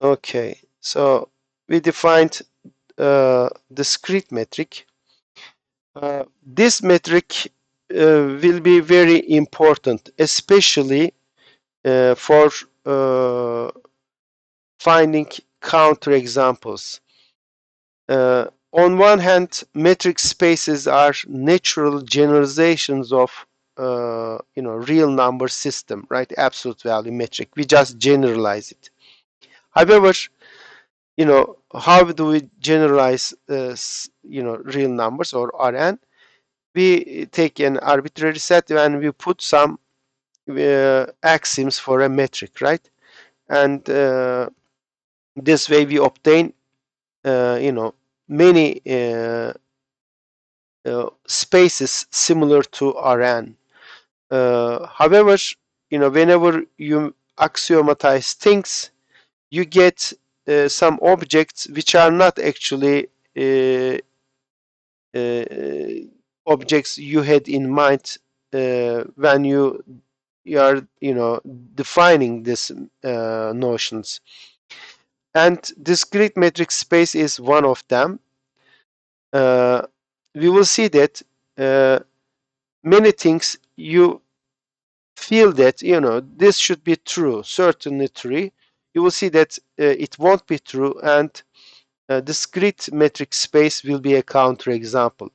Okay, so we defined discrete metric. This metric will be very important, especially for finding counterexamples. On one hand, metric spaces are natural generalizations of real number system, right? Absolute value metric. We just generalize it. However, how do we generalize real numbers or Rn? We take an arbitrary set and we put some axioms for a metric, right? And this way we obtain many spaces similar to Rn. However, whenever you axiomatize things, you get some objects which are not actually uh, objects you had in mind when you are defining these notions. And discrete metric space is one of them. We will see that many things you feel that this should be true, certainly true. You will see that it won't be true, and discrete metric space will be a counterexample.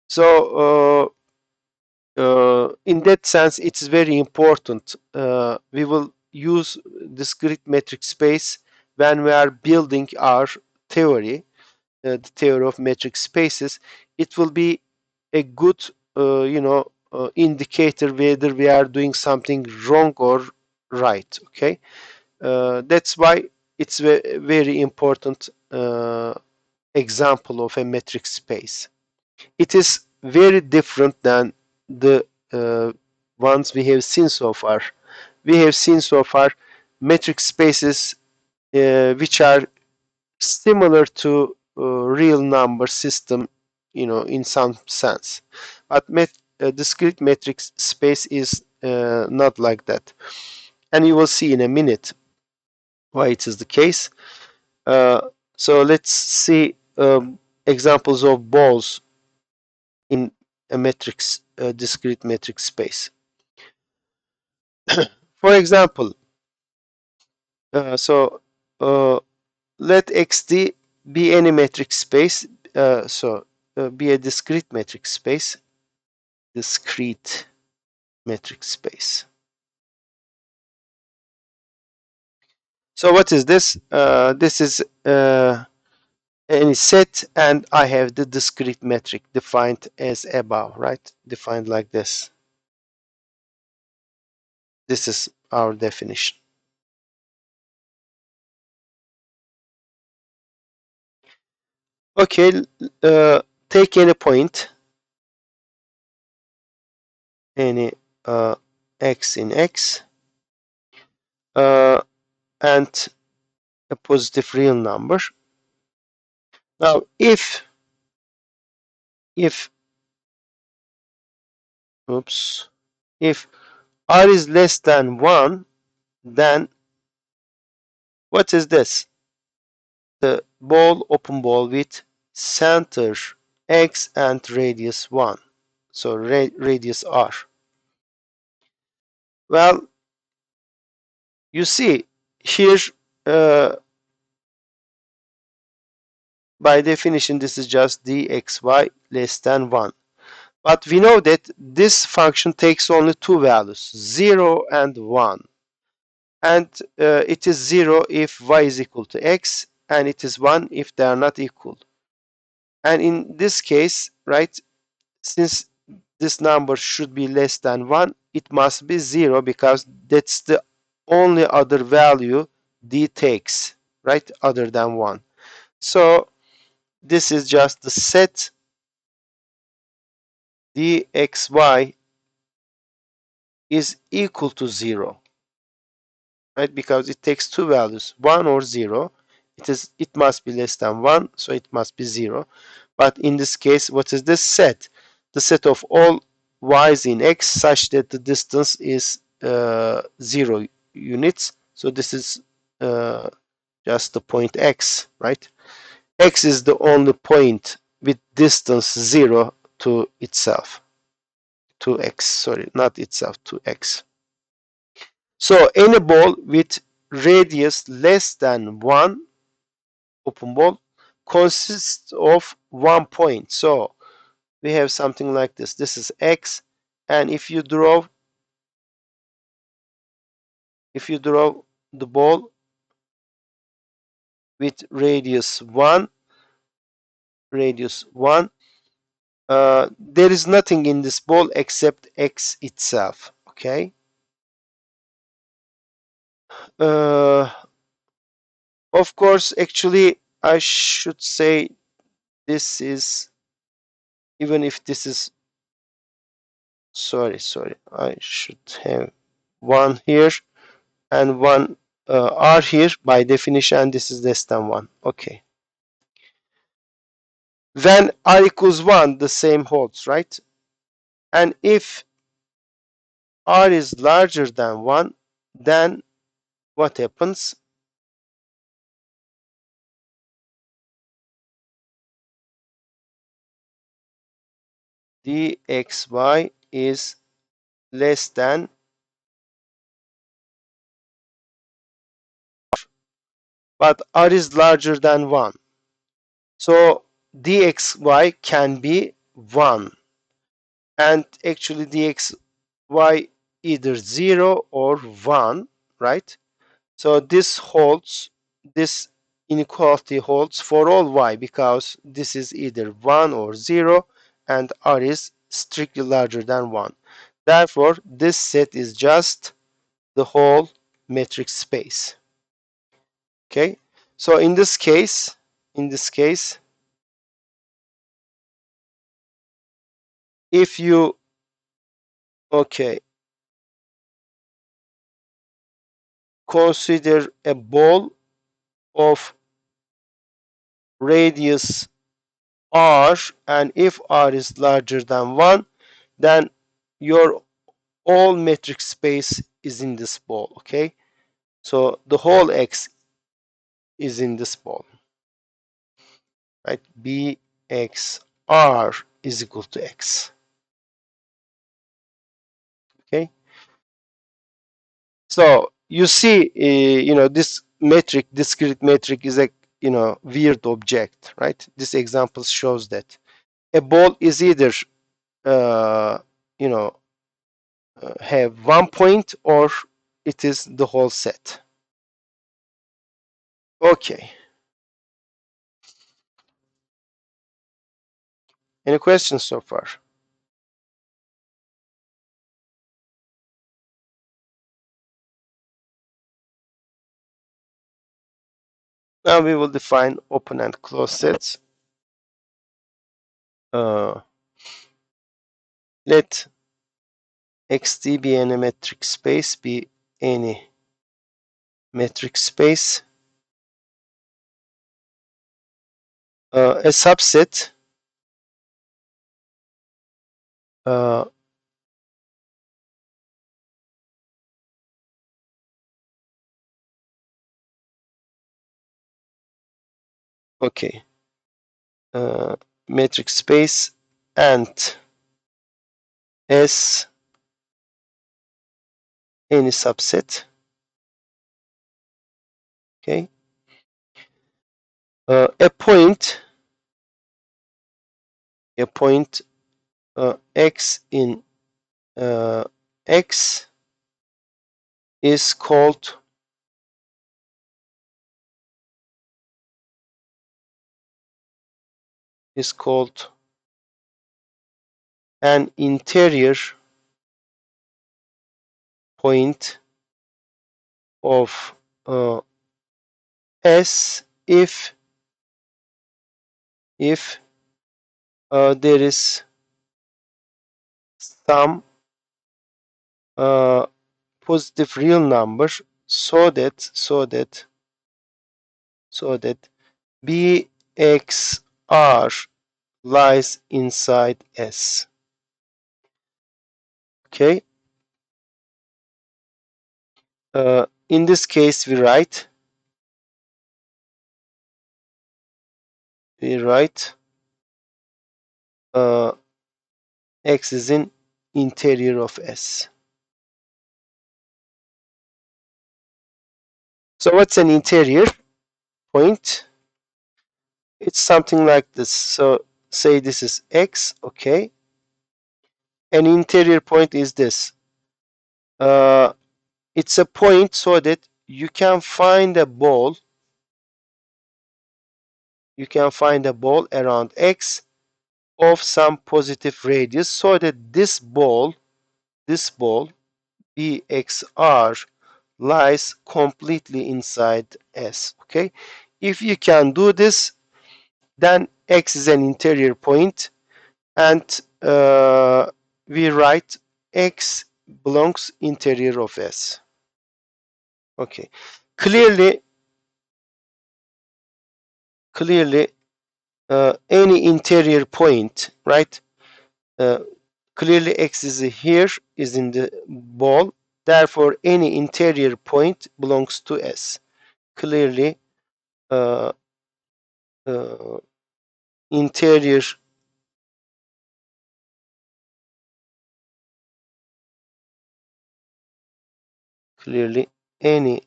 So in that sense, it's very important. We will use discrete metric space when we are building our theory, the theory of metric spaces. It will be a good, indicator whether we are doing something wrong or right. Okay, that's why it's a very important example of a metric space. It is very different than the ones we have seen so far. We have seen so far metric spaces which are similar to real number system, in some sense. But discrete metric space is not like that. And you will see in a minute why it is the case. Uh, so let's see examples of balls in a discrete metric space. For example, so let XD be any metric space. Be a discrete metric space. Discrete metric space. So what is this? This is any set, and I have the discrete metric defined as above, right? Defined like this. This is our definition. Okay, take any point, any x in x, and a positive real number. Now, if oops, if r is less than 1, then what is this? The open ball with center x and radius 1. So radius r. Well, you see here, by definition, this is just dxy less than 1. But we know that this function takes only two values, 0 and 1. And it is 0 if y is equal to x, and it is 1 if they are not equal. And in this case, right, since this number should be less than 1, it must be 0 because that's the only other value d takes, right, other than 1. So this is just the set dxy is equal to 0, right, because it takes two values, 1 or 0. It must be less than 1, so it must be 0. But in this case, what is this set? The set of all y's in x such that the distance is 0 units. So this is just the point x, right? X is the only point with distance 0 to itself, to x, sorry, not itself, to x. So any ball with radius less than 1, open ball, consists of one point. So we have something like this. This is x, and if you draw the ball with radius 1, there is nothing in this ball except x itself. Okay. Uh, of course, actually, I should say this is, even if this is, sorry, I should have one here and one r here by definition, and this is less than 1. Okay. When r equals 1, the same holds, right? And if r is larger than 1, then what happens? dxy is less than, but r is larger than 1. So dxy can be 1. And actually dxy either 0 or 1, right? So this inequality holds for all y, because this is either 1 or 0, and r is strictly larger than 1. Therefore, this set is just the whole metric space. Okay? So in this case, if you, okay, consider a ball of radius r, and if r is larger than 1, then your all metric space is in this ball. Okay, so the whole x is in this ball, right? bxr is equal to x. Okay, so you see, this metric, discrete metric, is a weird object, right? This example shows that a ball is either you know have one point, or it is the whole set. Okay, any questions so far? Now we will define open and closed sets. Let xt be any metric space, be any metric space. A subset okay, metric space and S any subset. Okay, a point x in x is called an interior point of S if there is some positive real number, so that bxr lies inside S. Okay. In this case, we write we write x is in interior of S. So what's an interior point? It's something like this. So say this is x, okay. An interior point is this. It's a point so that you can find a ball. You can find a ball around x of some positive radius so that this ball bxr lies completely inside S. Okay. If you can do this, then X is an interior point, and we write X belongs interior of S. Okay. Clearly, any interior point, right? Uh, Clearly, X is here, is in the ball. Therefore, any interior point belongs to S. Clearly, uh, uh, interior clearly any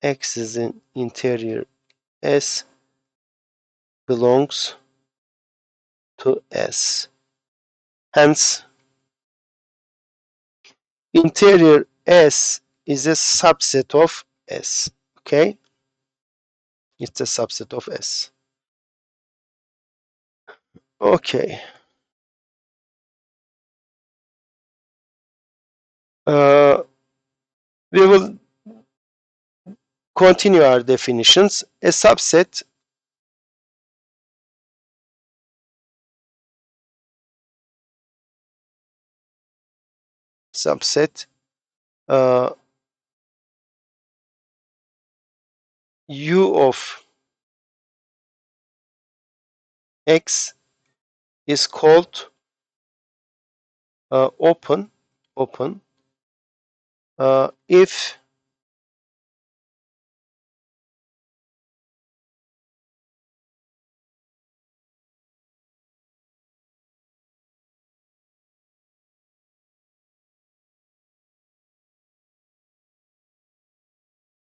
X is in interior S belongs to S. Hence, interior S is a subset of S. Okay? It's a subset of S. Okay. We will continue our definitions. A subset uh, U of X is called open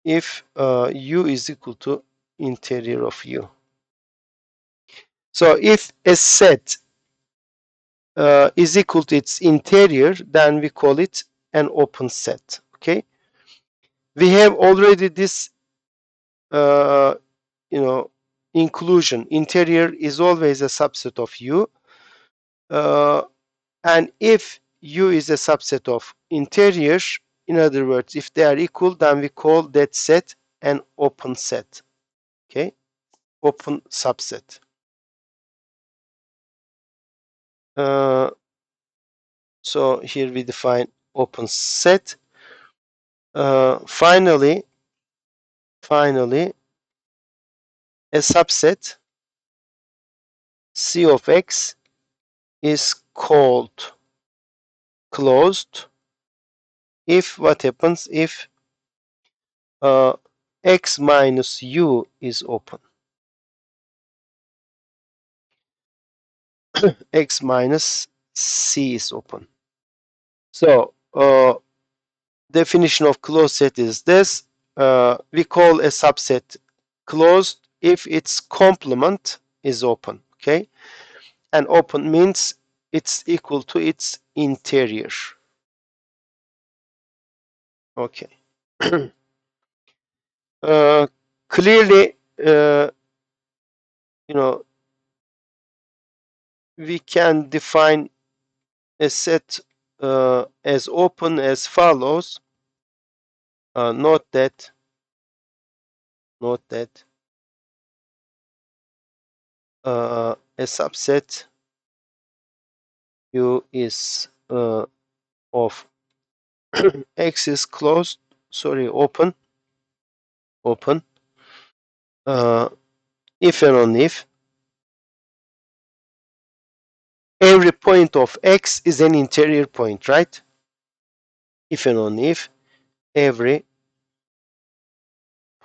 if U is equal to interior of U. So if a set is equal to its interior, then we call it an open set. Okay, we have already this uh, inclusion. Interior is always a subset of U, and if U is a subset of interior, in other words, if they are equal, then we call that set an open set. Okay, open subset. So here we define open set. Finally, a subset C of X is called closed if what happens if X minus U is open. X minus C is open. So definition of closed set is this. We call a subset closed if its complement is open. Okay, and open means it's equal to its interior. Okay. Clearly, you know, we can define a set as open as follows. Note that a subset U is of X is closed, sorry, open, if and only if every point of X is an interior point, right? If and only if every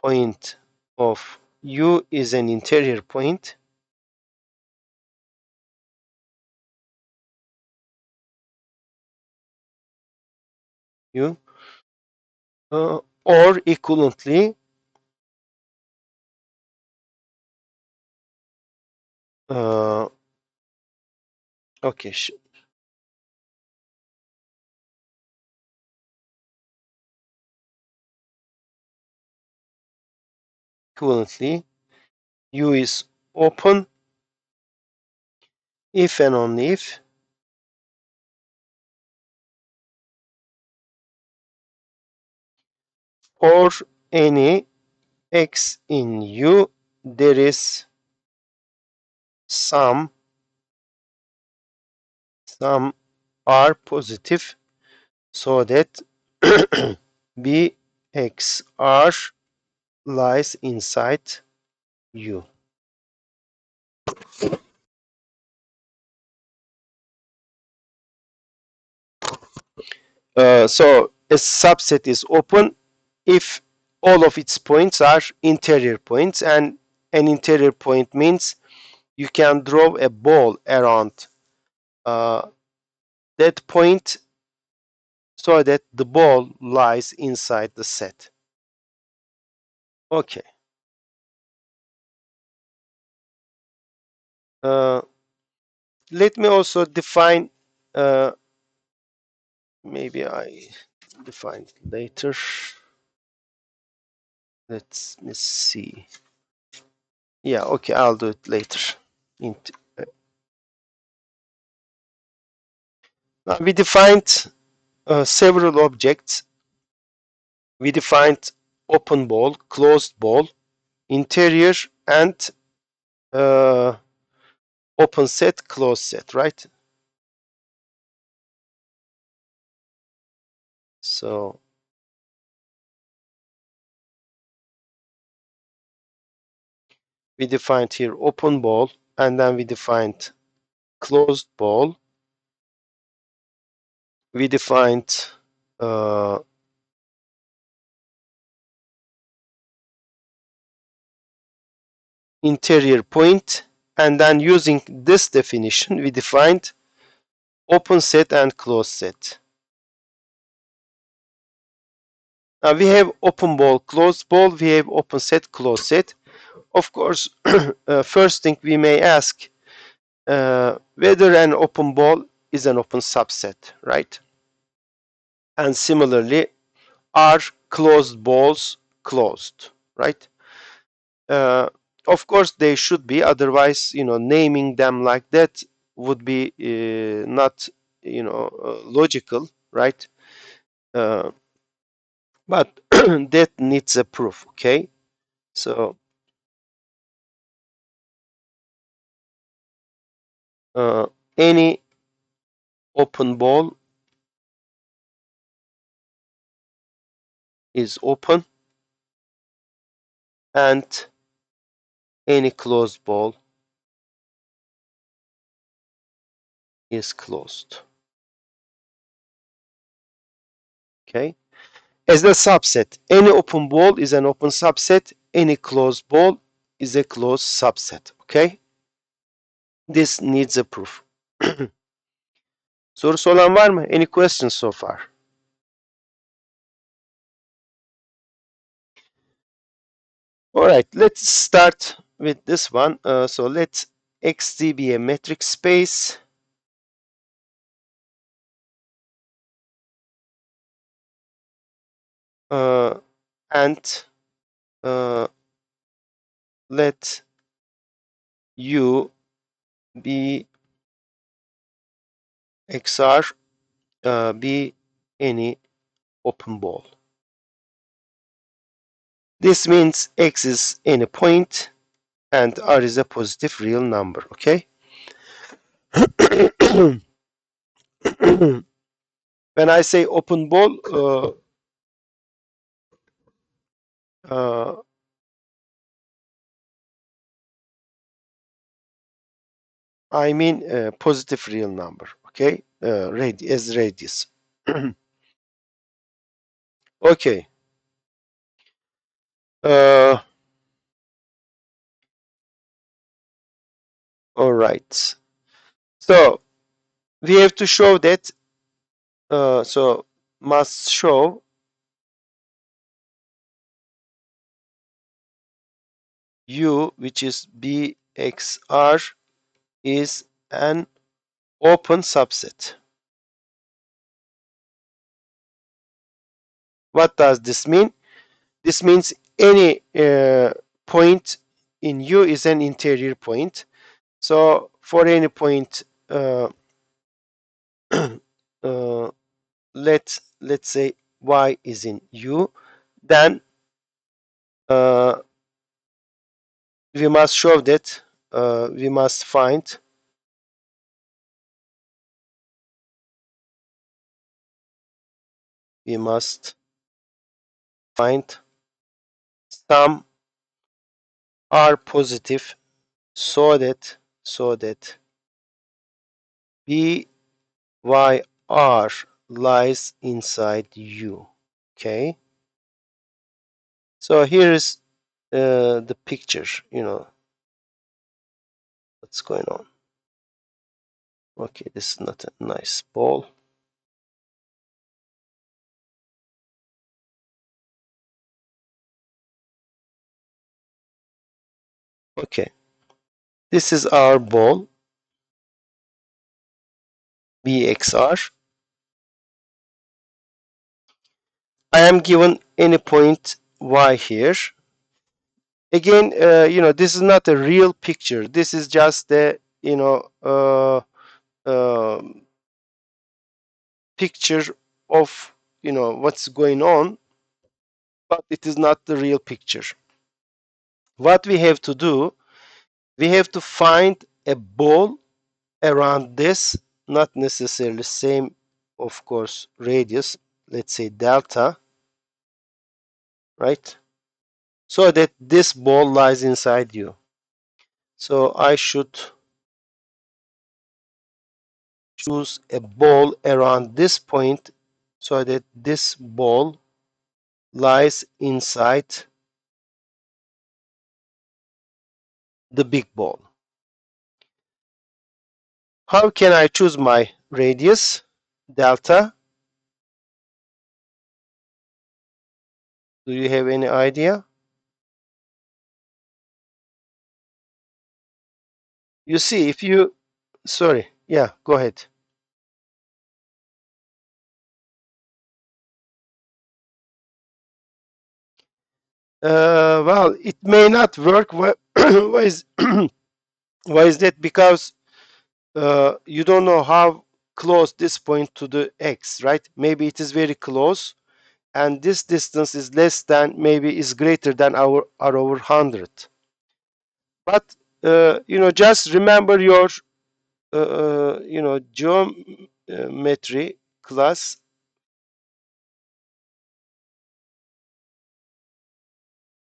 point of U is an interior point, U, or equivalently, okay, equivalently, U is open if and only if for any x in U there is some R positive, so that BXR lies inside U. So a subset is open if all of its points are interior points, and an interior point means you can draw a ball around uh, that point so that the ball lies inside the set. Okay. Uh, Let me also define, maybe I define it later. Let me see. Yeah, okay, I'll do it later. Now we defined several objects. We defined open ball, closed ball, interior, and uh, open set, closed set, right? So we defined here open ball, and then we defined closed ball. We defined interior point, and then using this definition we defined open set and closed set. Now we have open ball, closed ball, we have open set, closed set. Of course, first thing we may ask whether an open ball is an open subset, right? And similarly, are closed balls closed, right? Uh, of course, they should be. Otherwise, naming them like that would be not, logical, right? Uh, but that needs a proof. Okay, so any open ball is open, and any closed ball is closed. Okay. As a subset, any open ball is an open subset, any closed ball is a closed subset. Okay? This needs a proof. Sorusu olan var mı? Any questions so far? Alright, let's start with this one. So let XD be a metric space. And let U be XR be any open ball. This means X is any point and R is a positive real number. Okay? When I say open ball, I mean positive real number. Okay? As radius. Okay. All right. So we have to show that. So must show U, which is BXR, is an open subset. What does this mean? This means any point in U is an interior point. So for any point, uh, let's say Y is in U, then we must show that we must find some R positive so that BYR lies inside U. Okay. So here is the picture, what's going on. Okay, this is not a nice ball. Okay, this is our ball, BXR. I am given any point Y here. Again, this is not a real picture. This is just a, picture of, what's going on, but it is not the real picture. What we have to do, we have to find a ball around this, not necessarily same, of course, radius, let's say delta, right? So that this ball lies inside you. So I should choose a ball around this point so that this ball lies inside the big ball. How can I choose my radius, delta? Do you have any idea? You see, if you, sorry, yeah, go ahead. Well, it may not work. Why, why is why is that? Because you don't know how close this point to the x, right? Maybe it is very close, and this distance is less than, maybe is greater than our r over 100. But just remember your geometry class.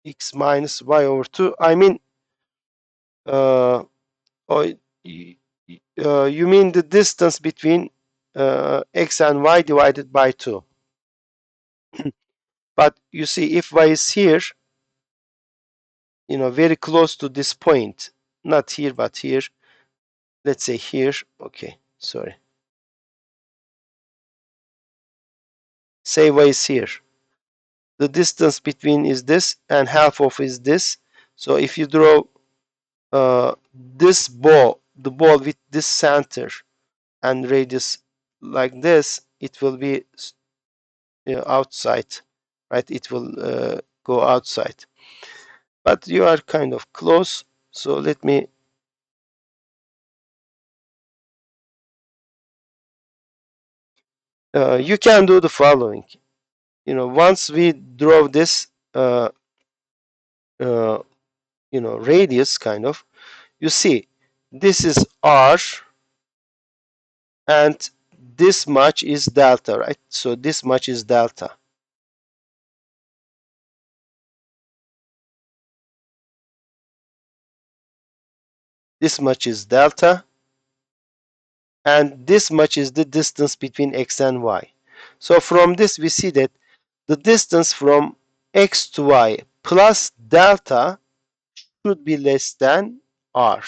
X minus y over 2. I mean, or you mean the distance between x and y divided by 2. But you see, if y is here, very close to this point, not here but here, let's say here. Okay, sorry, say y is here, the distance between is this and half of is this. So if you draw this ball, the ball with this center and radius like this, it will be outside, right? It will go outside, but you are kind of close. So let me you can do the following. Once we draw this radius, kind of, you see, this is r and this much is delta, right? So this much is delta. This much is delta, and this much is the distance between x and y. So from this we see that the distance from x to y plus delta should be less than r.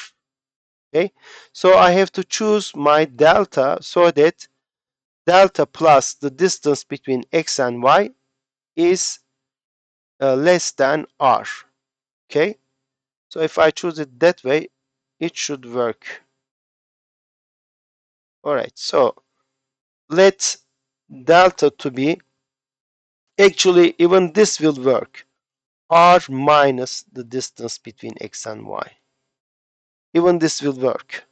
Okay, so I have to choose my delta so that delta plus the distance between x and y is less than r. Okay, so if I choose it that way, it should work. All right, so let delta to be, actually even this will work, r minus the distance between x and y. Even this will work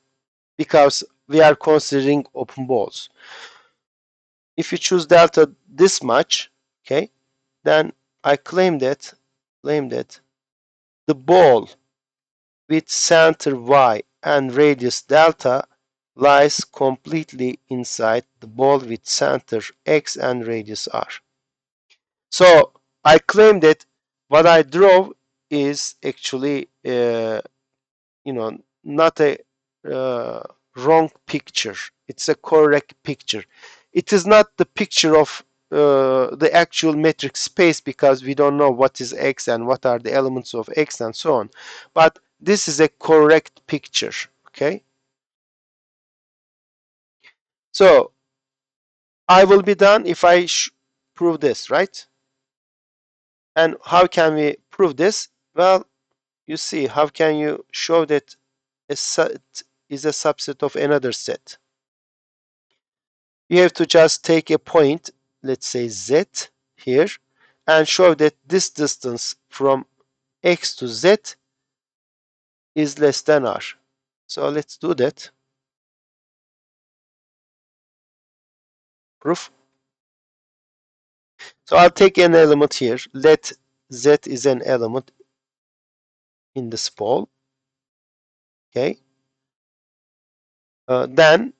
because we are considering open balls. If you choose delta this much, okay, then I claim that the ball with center y and radius delta lies completely inside the ball with center x and radius r. So I claim that what I draw is actually not a uh, wrong picture. It's a correct picture. It is not the picture of the actual metric space because we don't know what is x and what are the elements of x and so on. But this is a correct picture. Okay. So I will be done if I prove this, right? And how can we prove this? Well, you see, how can you show that a set is a subset of another set? You have to just take a point, let's say z here, and show that this distance from x to z is less than r. So let's do that. Proof. So I'll take an element here. Let z is an element in this ball. Okay. Then,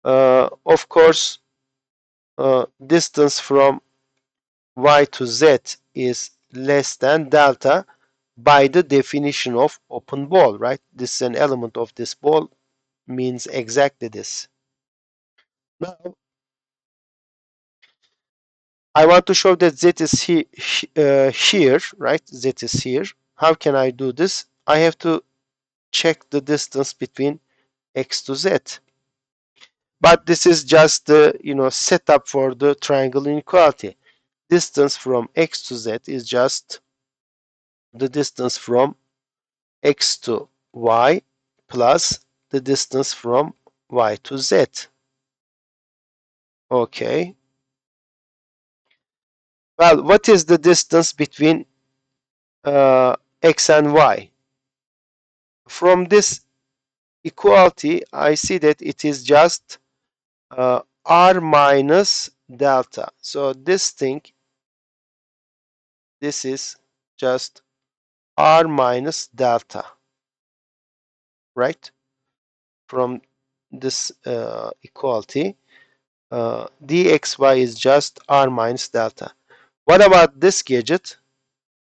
of course, distance from y to z is less than delta by the definition of open ball, right? This is an element of this ball, means exactly this. Now, I want to show that z is here, right? Z is here. How can I do this? I have to check the distance between x to z. But this is just the setup for the triangle inequality. Distance from x to z is just the distance from x to y plus the distance from y to z. Okay. Well, what is the distance between x and y? From this equality, I see that it is just r minus delta. So this thing, this is just r minus delta, right? From this equality, dxy is just r minus delta. What about this gadget?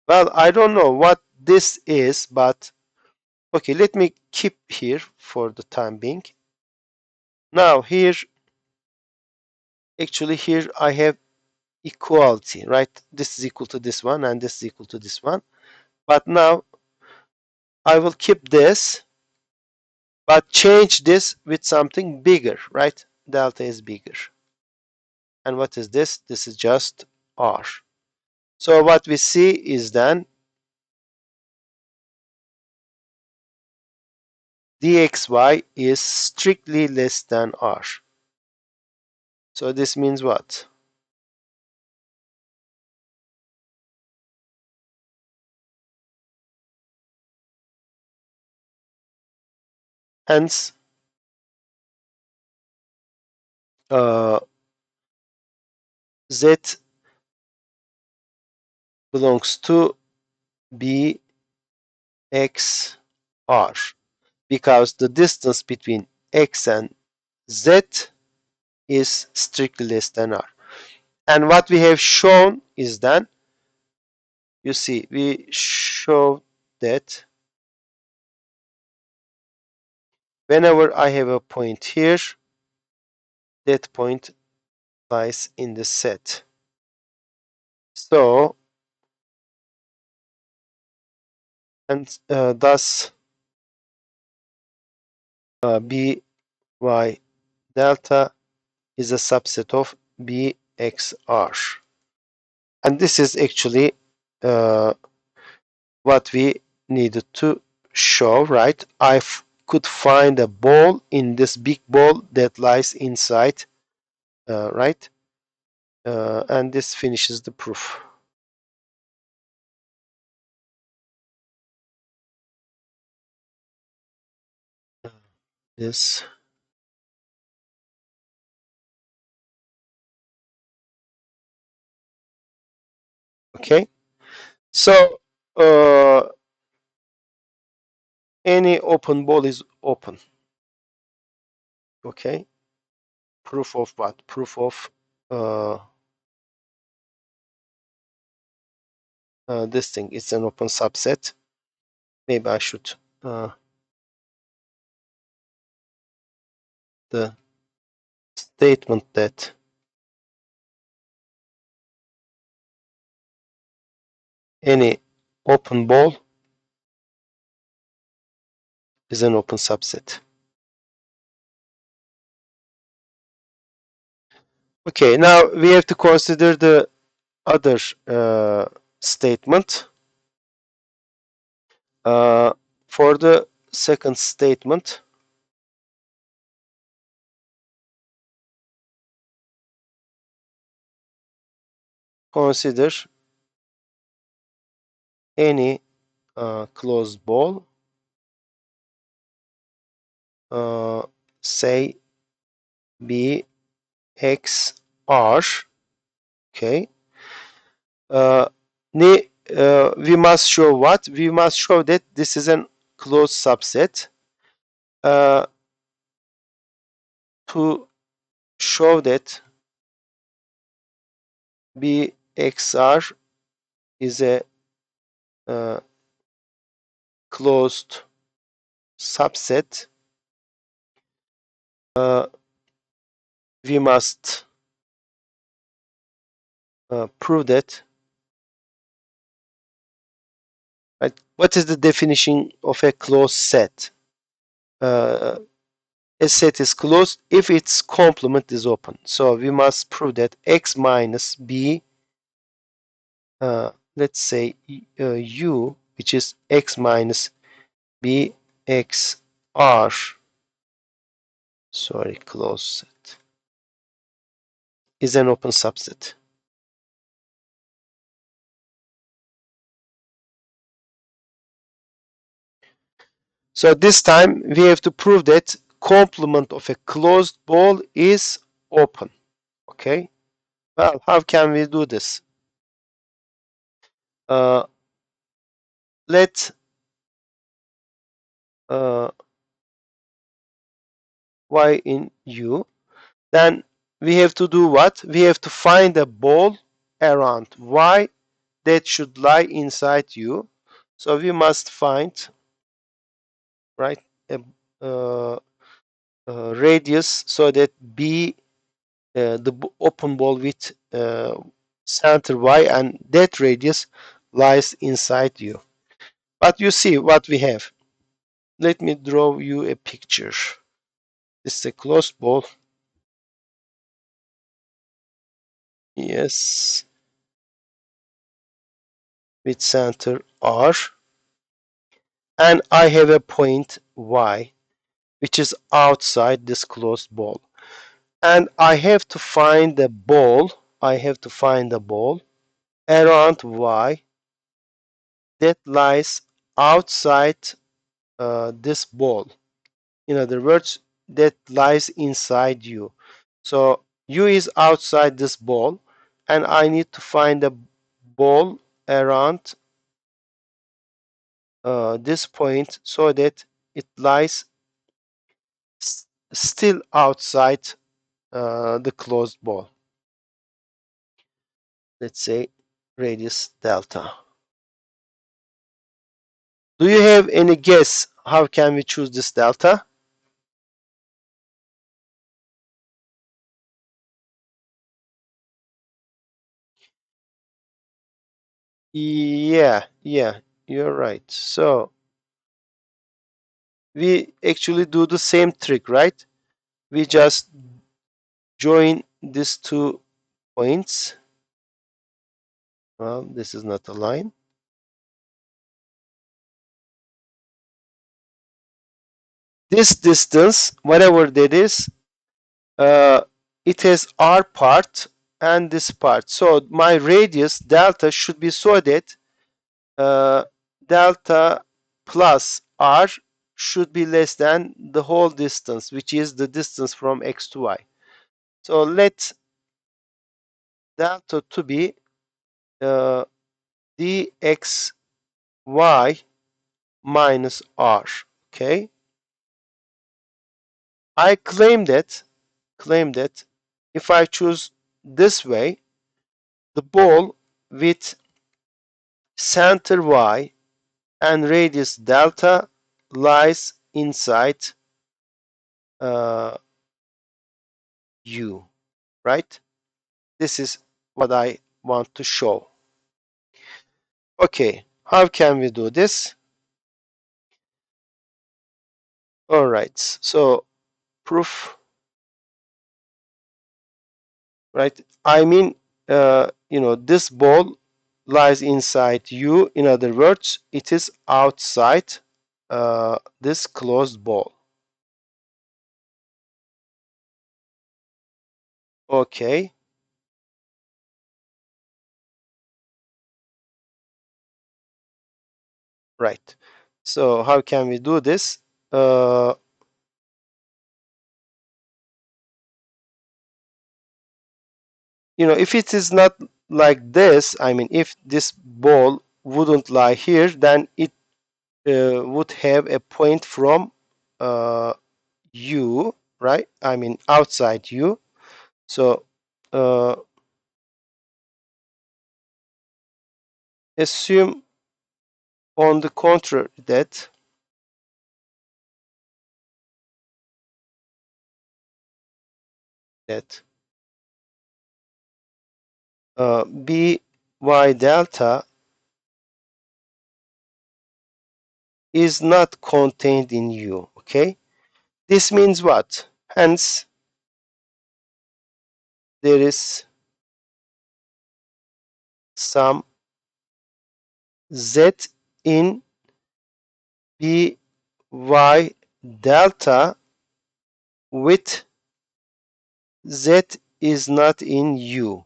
Well, I don't know what this is, but okay, let me keep here for the time being. Now here, actually here I have equality, right? This is equal to this one and this is equal to this one. But now I will keep this, but change this with something bigger, right? Delta is bigger. And what is this? This is just r. So what we see is then dxy is strictly less than r. So this means what? Hence, uh, z belongs to b x r because the distance between x and z is strictly less than r. And what we have shown is then, you see, we show that whenever I have a point here, that point lies in the set. So, and thus b y delta is a subset of bxr. And this is actually what we needed to show, right? I could find a ball in this big ball that lies inside, right? And this finishes the proof. This, okay. So any open ball is open. Okay. Proof of what? Proof of this thing. It's an open subset. Maybe I should the statement that any open ball is an open subset. Okay, now we have to consider the other statement. For the second statement, consider any closed ball, say B X R. Okay. We must show what? We must show that this is a closed subset. To show that BXR is a closed subset, we must prove that. Right? What is the definition of a closed set? A set is closed if its complement is open. So we must prove that x minus b, let's say u, which is x minus b x r, sorry, closed set, is an open subset. So this time we have to prove that complement of a closed ball is open. Okay. Well, how can we do this? Let y in u. Then we have to do what? We have to find a ball around y that should lie inside u. So we must find, right, a radius so that b, the open ball with center y, and that radius lies inside you. But you see what we have. Let me draw you a picture. This is a closed ball. Yes. With center R. And I have a point Y, which is outside this closed ball. And I have to find the ball. I have to find the ball around Y that lies outside this ball. In other words, that lies inside U. So U is outside this ball, and I need to find a ball around this point so that it lies still outside the closed ball. Let's say radius delta. Do you have any guess how can we choose this delta? Yeah, you're right. So we actually do the same trick, right? we just join these 2 points. Well, this is not a line. This distance, whatever that is, uh, it has r part and this part. So my radius delta should be so that uh, delta plus r should be less than the whole distance, which is the distance from x to y. So let delta to be uh, dxy minus r. Okay, I claim that if I choose this way, the ball with center y and radius delta lies inside uh, u, right? This is what I want to show. Okay, how can we do this? All right, so proof, right? I mean, this ball lies inside u. In other words, it is outside this closed ball. Okay, right. So how can we do this? Uh, if it is not like this, I mean, if this ball wouldn't lie here, then it would have a point from u, right? I mean, outside u. So uh, assume on the contrary that by delta is not contained in u. Okay, this means what? Hence, there is some z in by delta with z is not in u.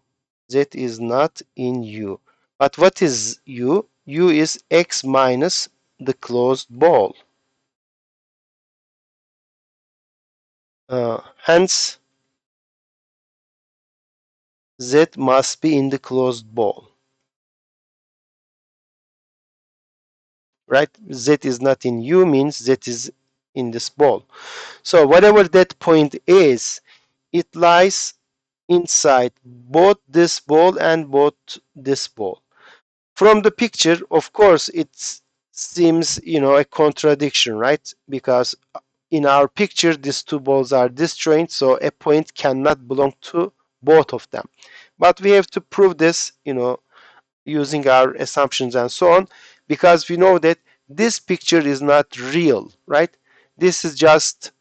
Z is not in u. But what is u? U is x minus the closed ball. Hence, z must be in the closed ball. Right? Z is not in u means z is in this ball. So whatever that point is, it lies inside both this ball and both this ball. From the picture, of course, it seems, a contradiction, right? Because in our picture, these two balls are disjoint, so a point cannot belong to both of them. But we have to prove this, using our assumptions and so on, because we know that this picture is not real, right? This is just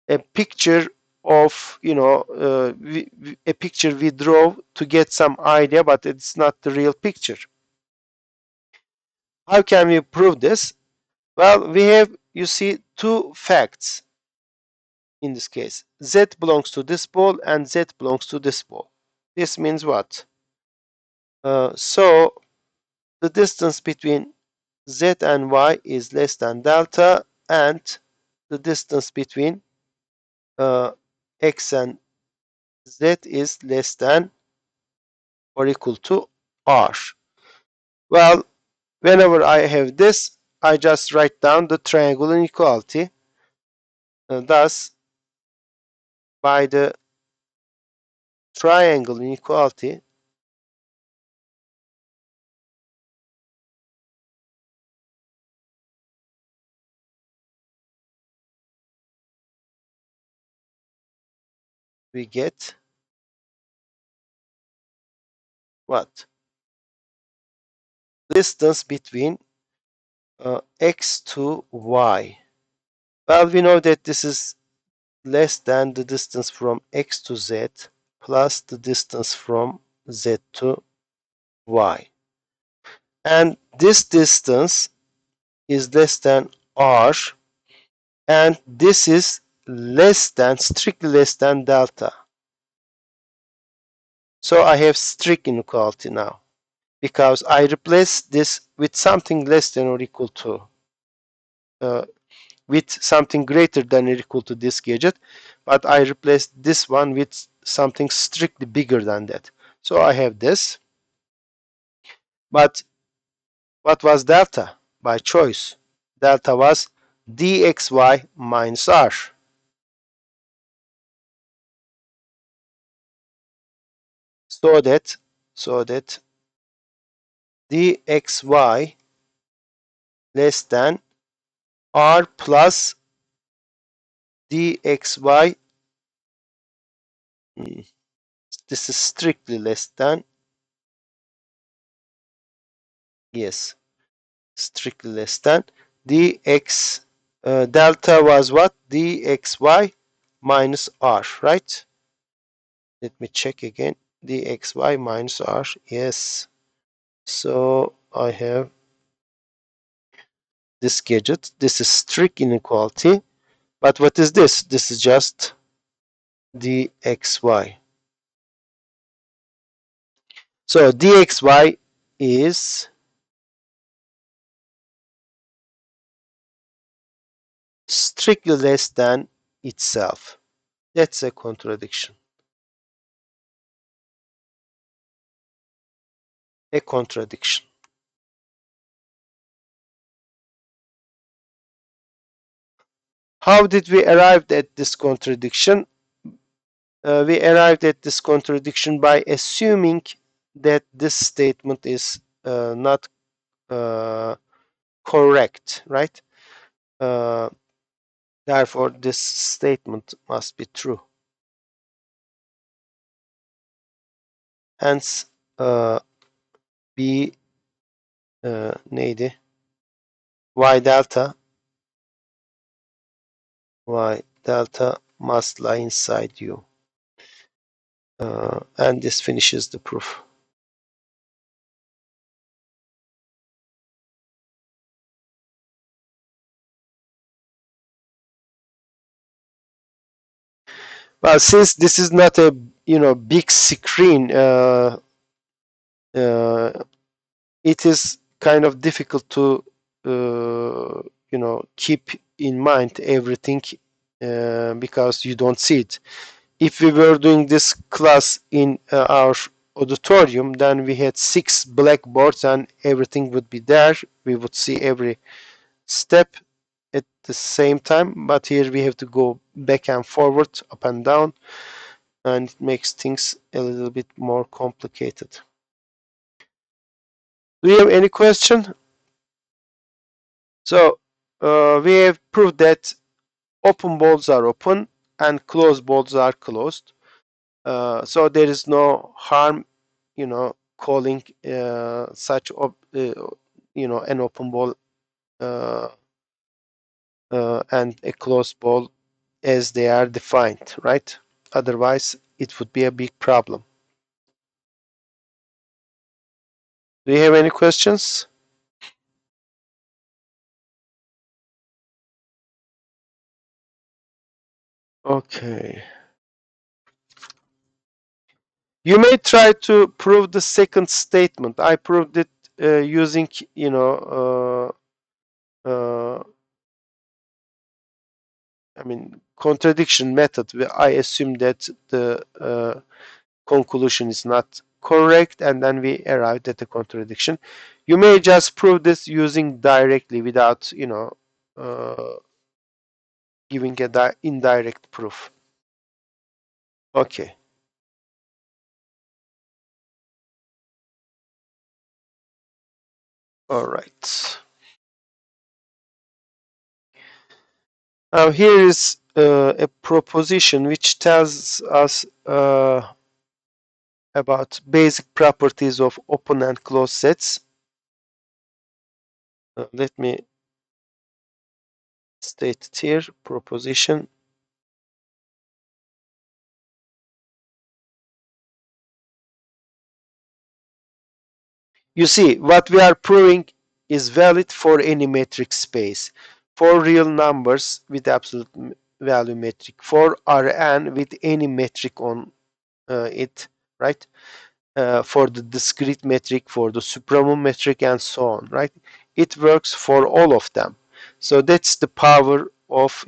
a picture of, a picture we draw to get some idea, but it's not the real picture. How can we prove this? Well, we have, you see, two facts in this case. Z belongs to this ball and Z belongs to this ball. This means what? So the distance between Z and Y is less than delta, and the distance between X and Z is less than or equal to R. Well, whenever I have this, I just write down the triangle inequality. Thus, by the triangle inequality, we get what? Distance between x to y. Well, we know that this is less than the distance from x to z plus the distance from z to y. And this distance is less than r, and this is less than, strictly less than delta. So I have strict inequality now because I replace this with something less than or equal to, with something greater than or equal to this gadget, but I replace this one with something strictly bigger than that. So I have this, but what was delta? By choice, delta was dxy minus r. So that dxy less than r plus dxy, this is strictly less than, yes, strictly less than dx, delta was what? Dxy minus r, right? Let me check again. Dxy minus r, yes. So I have this gadget. This is strict inequality. But what is this? This is just dxy. So dxy is strictly less than itself. That's a contradiction. A contradiction. How did we arrive at this contradiction? We arrived at this contradiction by assuming that this statement is not correct, right? Uh, Therefore, this statement must be true. Hence, B neydi? Y delta must lie inside U. And this finishes the proof. Well, since this is not a big screen, it is kind of difficult to keep in mind everything because you don't see it. If we were doing this class in our auditorium, then we had 6 blackboards and everything would be there. We would see every step at the same time, but here we have to go back and forward, up and down, and it makes things a little bit more complicated. Do you have any question? So we have proved that open balls are open and closed balls are closed. So there is no harm, calling such an open ball uh, and a closed ball as they are defined, right? Otherwise, it would be a big problem. Do you have any questions? Okay. You may try to prove the second statement. I proved it using, contradiction method. I assume that the conclusion is not correct, and then we arrived at a contradiction. You may just prove this using directly without, giving a indirect proof. Okay. All right. Now here is a proposition which tells us about basic properties of open and closed sets. Let me state it here. Proposition You see, what we are proving is valid for any metric space, for real numbers with absolute value metric, for Rn with any metric on it, right? For the discrete metric, for the supremum metric, and so on, right? It works for all of them. So that's the power of,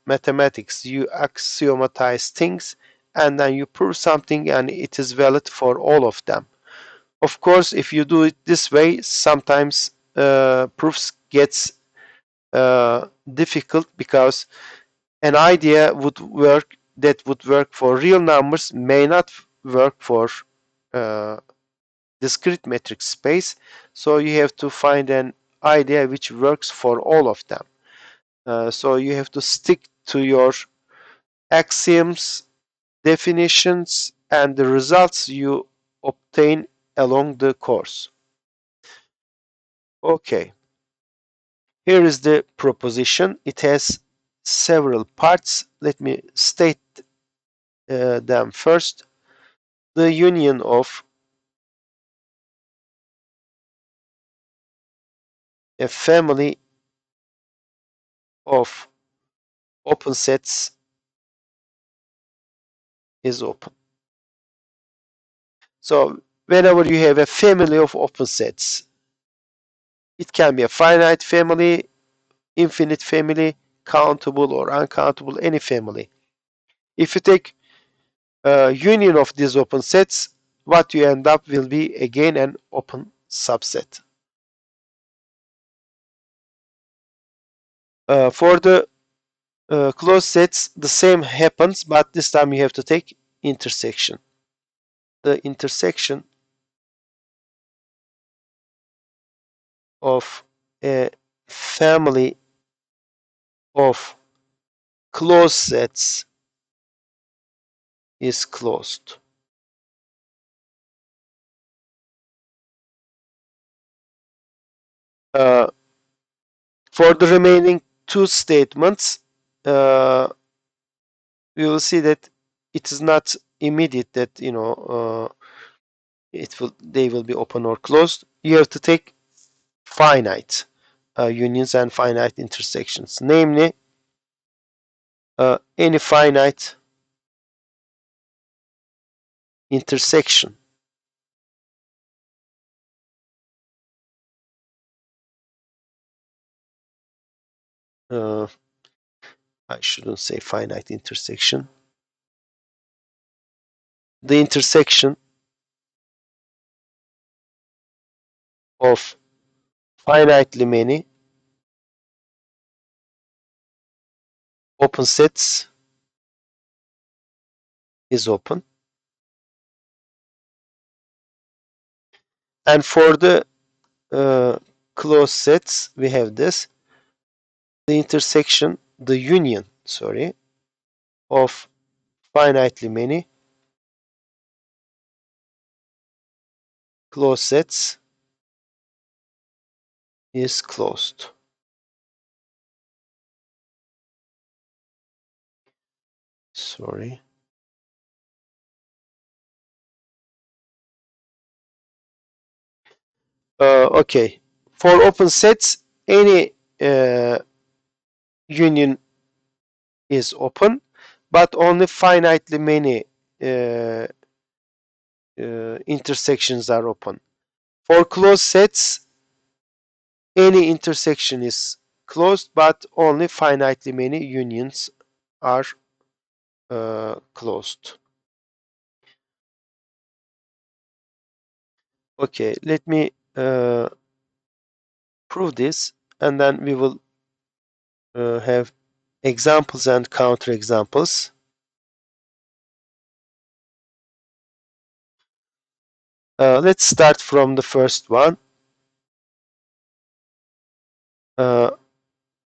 mathematics. You axiomatize things and then you prove something and it is valid for all of them. Of course, if you do it this way, sometimes proofs gets difficult because an idea that would work for real numbers may not work for uh, discrete metric space. So you have to find an idea which works for all of them. So you have to stick to your axioms, definitions, and the results you obtain along the course. Okay, here is the proposition. It has several parts. Let me state them first. The union of a family of open sets is open. So whenever you have a family of open sets, it can be a finite family, infinite family, countable or uncountable, any family. If you take a union of these open sets, what you end up will be again an open subset. For the closed sets, the same happens, but this time you have to take intersection. The intersection of a family of closed sets is closed. Uh, for the remaining two statements, we will see that it is not immediate that they will be open or closed. You have to take finite unions and finite intersections, namely any finite intersection uh, I shouldn't say finite intersection. The intersection of finitely many open sets is open. And for the closed sets, we have this. The intersection, the union, sorry, of finitely many closed sets is closed. Sorry. Okay. For open sets, any union is open, but only finitely many uh, intersections are open. For closed sets, any intersection is closed, but only finitely many unions are closed. Okay, let me prove this, and then we will have examples and counterexamples. Let's start from the first one.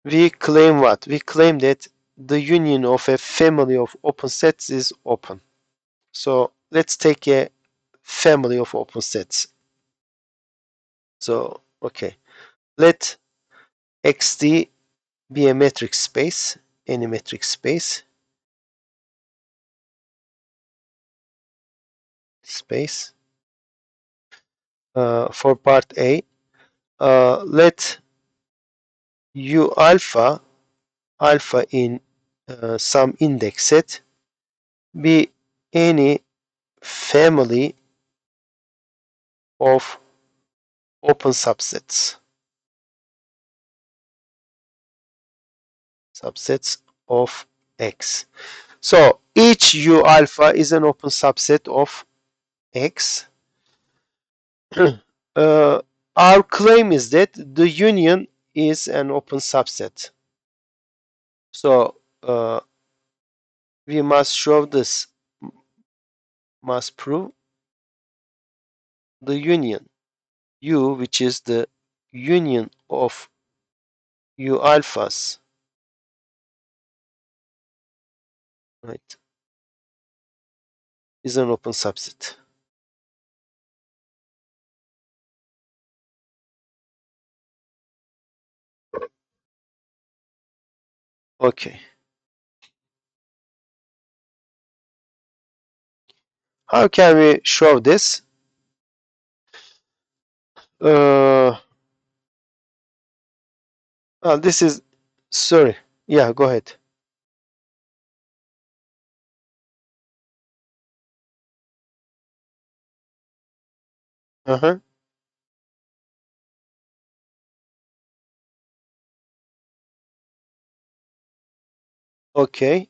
We claim what? We claim that the union of a family of open sets is open. So let's take a family of open sets. So, okay. Let xt be a metric space, any metric space. for part A. Let U alpha in some index set be any family of open subsets of X. So each U alpha is an open subset of X. Our claim is that the union is an open subset. So we must show this, must prove the union U, which is the union of U alphas, right, is an open subset. Okay. How can we show this? This is, sorry. Yeah, go ahead. Uh-huh. Okay.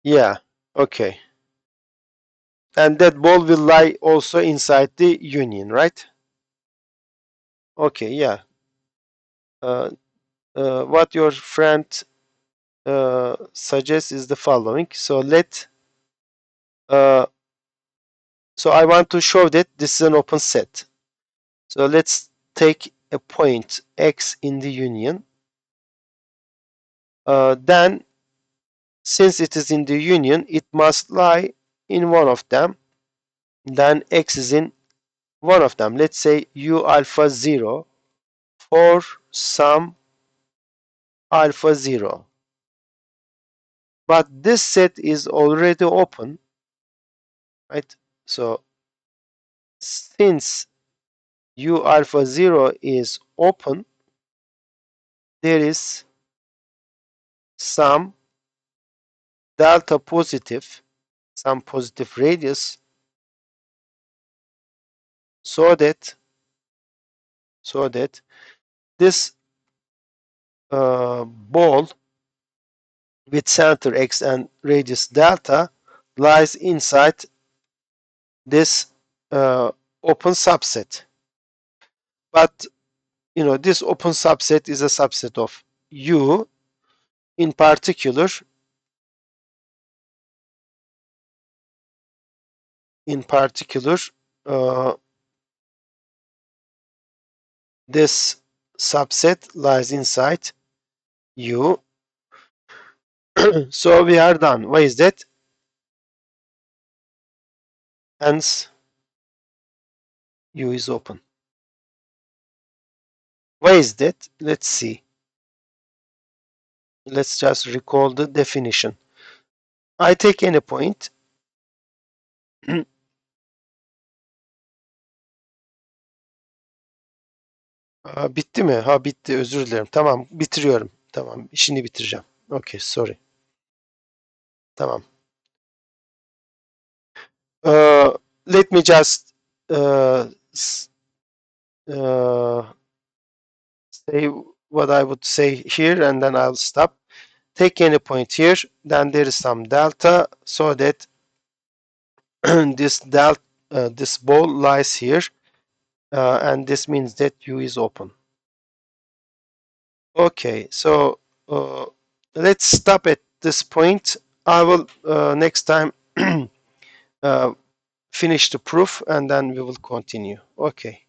Yeah. Okay. And that ball will lie also inside the union, right? Okay. Yeah. Uh, what your friend suggests is the following. So uh, so I want to show that this is an open set. So let's take a point X in the union. Then, since it is in the union, it must lie in one of them. Then X is in one of them. Let's say U alpha 0 for some alpha 0. But this set is already open, right? So since U alpha 0 is open, there is some delta positive, some positive radius, so that this ball with center X and radius delta lies inside this open subset. But this open subset is a subset of U. In particular, uh, this subset lies inside U. So we are done. Why is that? Hence, U is open. Why is that? Let's see. Let's just recall the definition. I take any point. Bitti mi? Ha, bitti. Özür dilerim. Tamam, bitiriyorum. Tamam, işini bitireceğim. Okay, sorry. Tamam. Let me just uh, uh, say what I would say here, and then I'll stop. Take any point here, then there is some delta, so that this ball lies here, and this means that U is open. Okay, so let's stop at this point. I will next time finish the proof, and then we will continue. Okay.